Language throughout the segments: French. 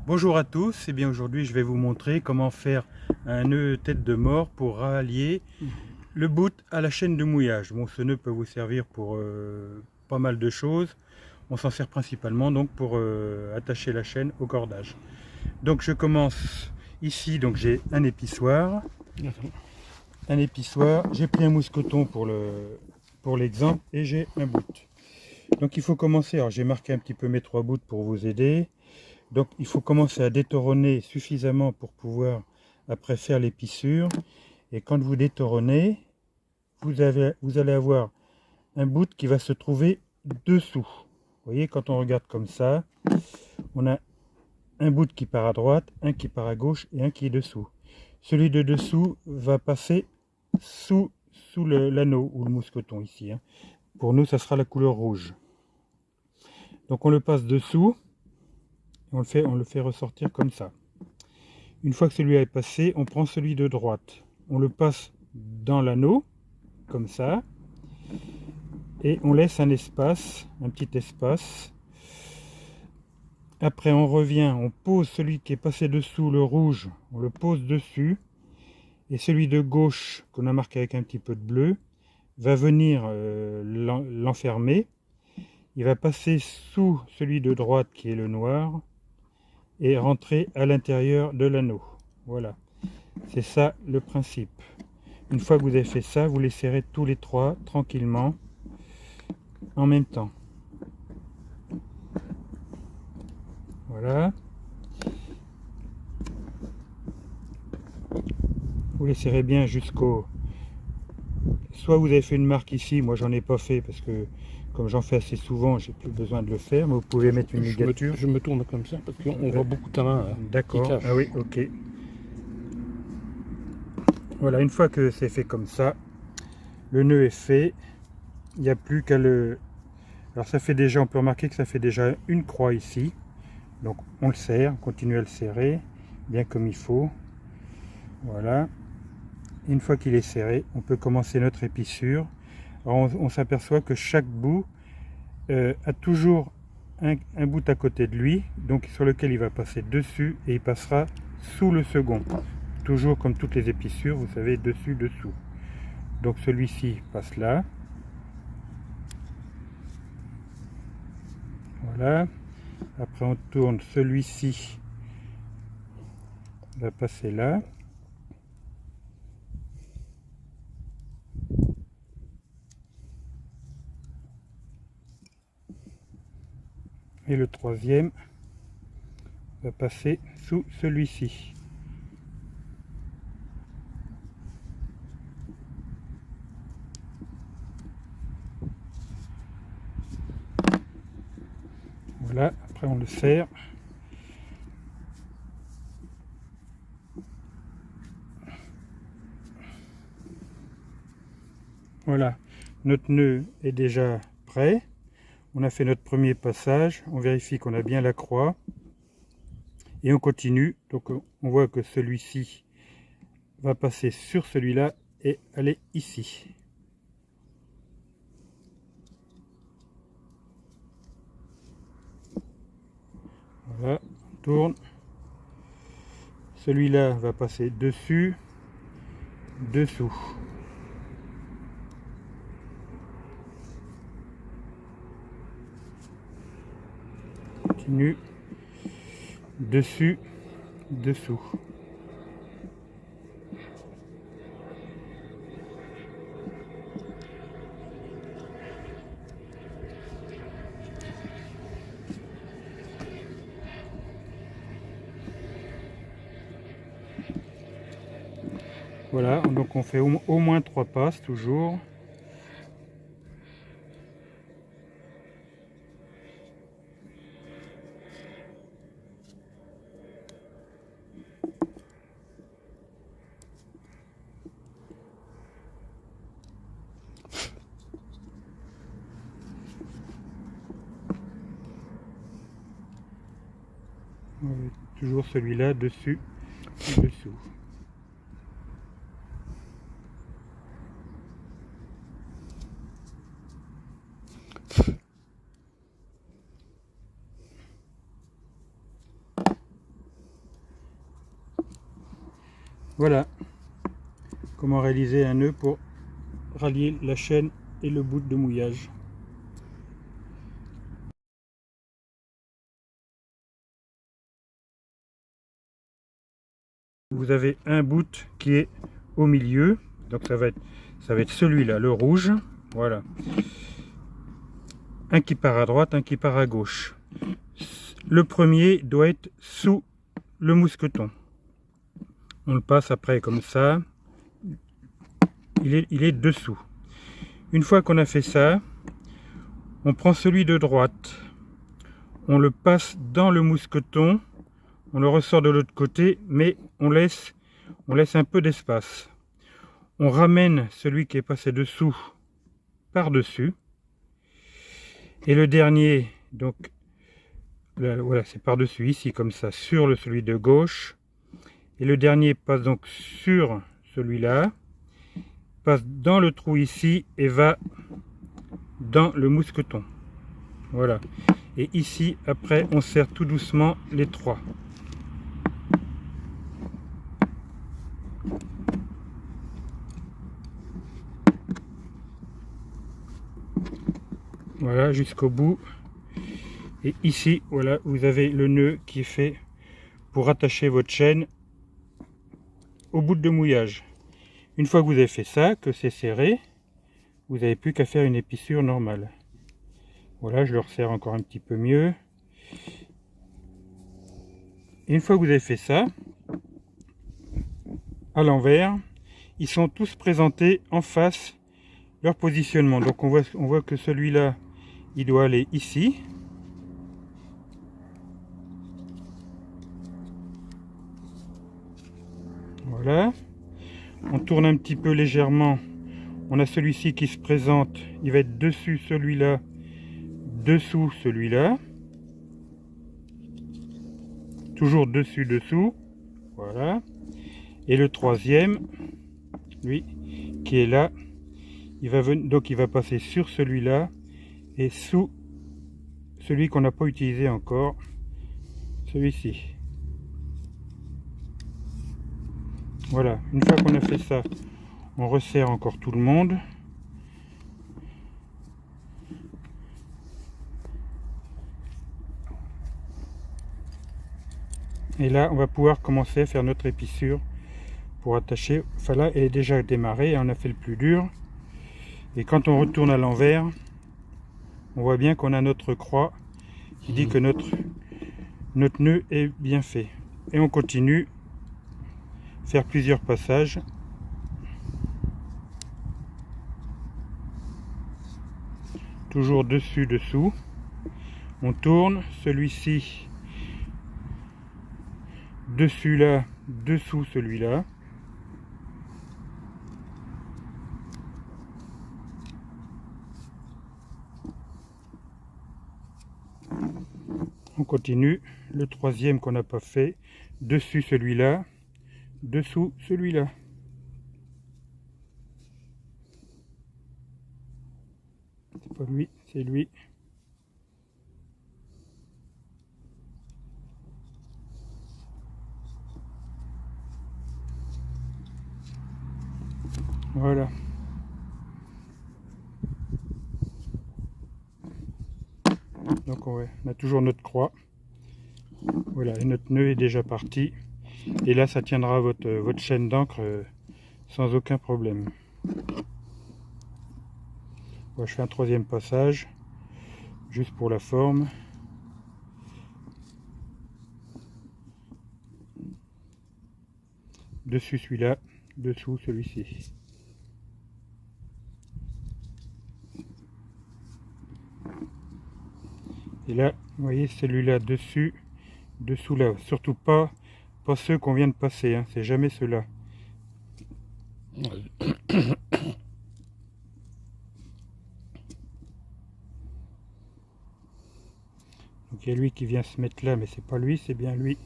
Bonjour à tous, et bien aujourd'hui je vais vous montrer comment faire un nœud tête de mort pour rallier le bout à la chaîne de mouillage. Bon, ce nœud peut vous servir pour pas mal de choses. On s'en sert principalement donc pour attacher la chaîne au cordage. Donc je commence ici, donc j'ai un épissoir. J'ai pris un mousqueton pour l'exemple et j'ai un bout. Donc il faut commencer, alors j'ai marqué un petit peu mes 3 bouts pour vous aider. Donc il faut commencer à détoronner suffisamment pour pouvoir après faire les pissures. Et quand vous détoronnez, vous allez avoir un bout qui va se trouver dessous. Vous voyez, quand on regarde comme ça, on a un bout qui part à droite, un qui part à gauche et un qui est dessous. Celui de dessous va passer sous l'anneau ou le mousqueton ici. Pour nous, ça sera la couleur rouge. Donc on le passe dessous. On le fait ressortir comme ça. Une fois que celui-là est passé, on prend celui de droite. On le passe dans l'anneau, comme ça. Et on laisse un espace, un petit espace. Après, on revient, on pose celui qui est passé dessous, le rouge, on le pose dessus. Et celui de gauche, qu'on a marqué avec un petit peu de bleu, va venir l'enfermer. Il va passer sous celui de droite qui est le noir et rentrer à l'intérieur de l'anneau. Voilà, c'est ça le principe. Une fois que vous avez fait ça, vous les serrez tous les 3 tranquillement en même temps. Voilà. Vous les serrez bien jusqu'au... Soit vous avez fait une marque ici, moi j'en ai pas fait parce que comme j'en fais assez souvent, j'ai plus besoin de le faire, mais vous pouvez mettre une ligature. Je me tourne comme ça parce qu'on voit beaucoup ta main. D'accord, ah oui, ok. Voilà, une fois que c'est fait comme ça, le nœud est fait. Il n'y a plus qu'à le... Alors ça fait déjà, on peut remarquer que ça fait déjà une croix ici. Donc on le serre, on continue à le serrer, bien comme il faut. Voilà. Une fois qu'il est serré, on peut commencer notre épissure. Alors on s'aperçoit que chaque bout a toujours un bout à côté de lui, donc sur lequel il va passer dessus et il passera sous le second. Toujours comme toutes les épissures, vous savez, dessus, dessous. Donc celui-ci passe là. Voilà. Après on tourne, celui-ci va passer là. Et le troisième va passer sous celui-ci. Voilà, après on le serre. Voilà, notre nœud est déjà prêt. On a fait notre premier passage, on vérifie qu'on a bien la croix. Et on continue, donc on voit que celui-ci va passer sur celui-là et aller ici. Voilà, on tourne. Celui-là va passer dessus, dessous. Continue, dessus, dessous. Voilà, donc on fait au moins 3 passes toujours. Toujours celui-là dessus et dessous. Voilà comment réaliser un nœud pour rallier la chaîne et le bout de mouillage. Vous avez un bout qui est au milieu, donc ça va être celui-là, le rouge. Voilà. Un qui part à droite, un qui part à gauche. Le premier doit être sous le mousqueton. On le passe après comme ça. Il est dessous. Une fois qu'on a fait ça, on prend celui de droite. On le passe dans le mousqueton. On le ressort de l'autre côté, mais on laisse un peu d'espace. On ramène celui qui est passé dessous par-dessus. Et le dernier, donc, là, voilà, c'est par-dessus, ici, comme ça, sur celui de gauche. Et le dernier passe donc sur celui-là, passe dans le trou ici et va dans le mousqueton. Voilà. Et ici, après, on serre tout doucement les trois. Voilà, jusqu'au bout. Et ici, voilà, vous avez le nœud qui est fait pour attacher votre chaîne au bout de mouillage. Une fois que vous avez fait ça, que c'est serré, vous n'avez plus qu'à faire une épissure normale. Voilà, je le resserre encore un petit peu mieux. Et une fois que vous avez fait ça, à l'envers, ils sont tous présentés en face, leur positionnement. Donc on voit que celui-là, il doit aller ici. Voilà. On tourne un petit peu légèrement. On a celui-ci qui se présente. Il va être dessus celui-là, dessous celui-là. Toujours dessus, dessous. Voilà. Et le troisième, lui, qui est là, donc il va passer sur celui-là et sous celui qu'on n'a pas utilisé encore, celui-ci. Voilà, une fois qu'on a fait ça, on resserre encore tout le monde. Et là, on va pouvoir commencer à faire notre épissure pour attacher. Enfin là, elle est déjà démarrée, on a fait le plus dur. Et quand on retourne à l'envers, on voit bien qu'on a notre croix qui dit que notre nœud est bien fait. Et on continue à faire plusieurs passages. Toujours dessus, dessous. On tourne, celui-ci dessus là, dessous celui-là. On continue, le troisième qu'on n'a pas fait, dessus celui-là, dessous celui-là. C'est pas lui, c'est lui. Voilà. Donc on a toujours notre croix. Voilà, et notre nœud est déjà parti. Et là, ça tiendra votre chaîne d'encre sans aucun problème. Voilà, je fais un troisième passage, juste pour la forme. Dessus celui-là, dessous celui-ci. Et là, vous voyez, celui-là dessus, dessous là. Surtout pas ceux qu'on vient de passer, hein. C'est jamais ceux-là. Donc il y a lui qui vient se mettre là, mais c'est pas lui, c'est bien lui.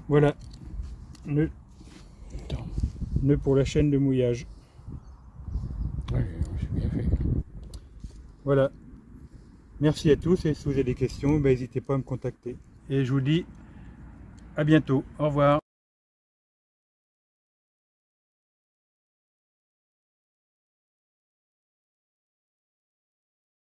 Voilà, nœud pour la chaîne de mouillage. Ouais. Voilà. Merci à tous et si vous avez des questions, n'hésitez pas à me contacter. Et je vous dis à bientôt. Au revoir.